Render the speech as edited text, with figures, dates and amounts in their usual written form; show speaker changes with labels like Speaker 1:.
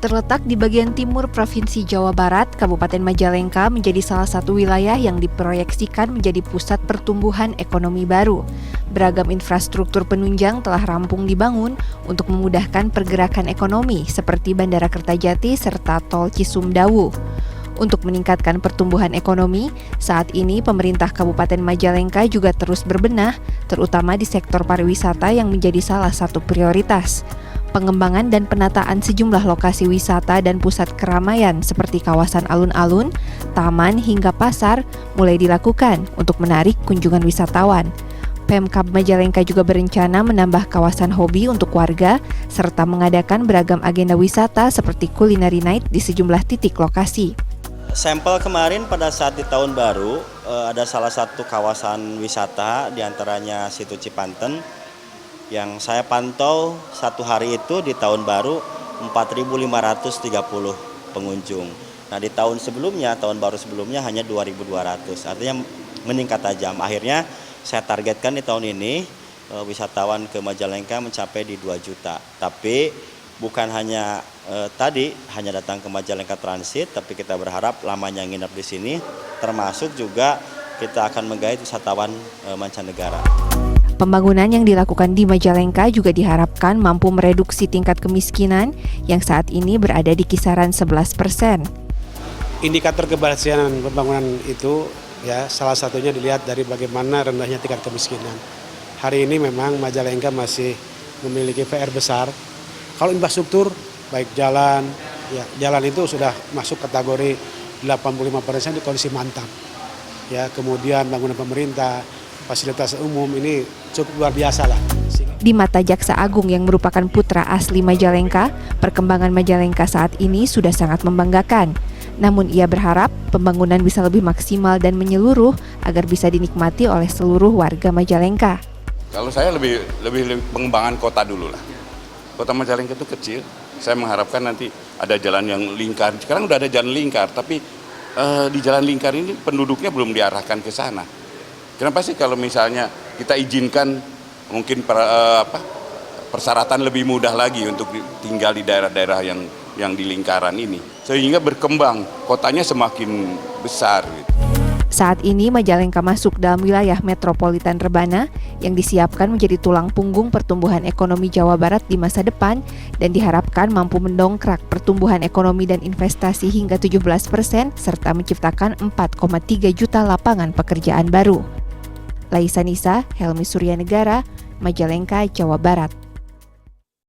Speaker 1: Terletak di bagian timur Provinsi Jawa Barat, Kabupaten Majalengka menjadi salah satu wilayah yang diproyeksikan menjadi pusat pertumbuhan ekonomi baru. Beragam infrastruktur penunjang telah rampung dibangun untuk memudahkan pergerakan ekonomi seperti Bandara Kertajati serta Tol Cisumdawu. Untuk meningkatkan pertumbuhan ekonomi, saat ini pemerintah Kabupaten Majalengka juga terus berbenah, terutama di sektor pariwisata yang menjadi salah satu prioritas. Pengembangan dan penataan sejumlah lokasi wisata dan pusat keramaian seperti kawasan alun-alun, taman hingga pasar mulai dilakukan untuk menarik kunjungan wisatawan. Pemkab Majalengka juga berencana menambah kawasan hobi untuk warga serta mengadakan beragam agenda wisata seperti culinary night di sejumlah titik lokasi.
Speaker 2: Sampel kemarin pada saat di tahun baru ada salah satu kawasan wisata diantaranya Situ Cipanten yang saya pantau satu hari itu di tahun baru 4.530 pengunjung. Nah di tahun sebelumnya, tahun baru sebelumnya hanya 2.200, artinya meningkat tajam. Akhirnya saya targetkan di tahun ini wisatawan ke Majalengka mencapai di 2 juta. Tapi bukan hanya hanya datang ke Majalengka transit, tapi kita berharap lamanya nginep di sini, termasuk juga kita akan menggait wisatawan mancanegara.
Speaker 1: Pembangunan yang dilakukan di Majalengka juga diharapkan mampu mereduksi tingkat kemiskinan yang saat ini berada di kisaran 11%.
Speaker 3: Indikator keberhasilan pembangunan itu ya salah satunya dilihat dari bagaimana rendahnya tingkat kemiskinan. Hari ini memang Majalengka masih memiliki PR besar. Kalau infrastruktur baik jalan, ya jalan itu sudah masuk kategori 85% di kondisi mantap. Ya, kemudian bangunan pemerintah, fasilitas umum ini cukup luar biasa lah.
Speaker 1: Di mata Jaksa Agung yang merupakan putra asli Majalengka, perkembangan Majalengka saat ini sudah sangat membanggakan. Namun ia berharap pembangunan bisa lebih maksimal dan menyeluruh agar bisa dinikmati oleh seluruh warga Majalengka.
Speaker 4: Kalau saya lebih pengembangan kota dulu lah. Kota Majalengka itu kecil, saya mengharapkan nanti ada jalan yang lingkar. Sekarang udah ada jalan lingkar, tapi di jalan lingkar ini penduduknya belum diarahkan ke sana. Kenapa sih kalau misalnya kita izinkan mungkin persyaratan lebih mudah lagi untuk tinggal di daerah-daerah yang di lingkaran ini, sehingga berkembang kotanya semakin besar.
Speaker 1: Saat ini Majalengka masuk dalam wilayah metropolitan Rebana yang disiapkan menjadi tulang punggung pertumbuhan ekonomi Jawa Barat di masa depan dan diharapkan mampu mendongkrak pertumbuhan ekonomi dan investasi hingga 17% serta menciptakan 4,3 juta lapangan pekerjaan baru. Laisa Nisa, Helmi Suryanegara, Majalengka, Jawa Barat.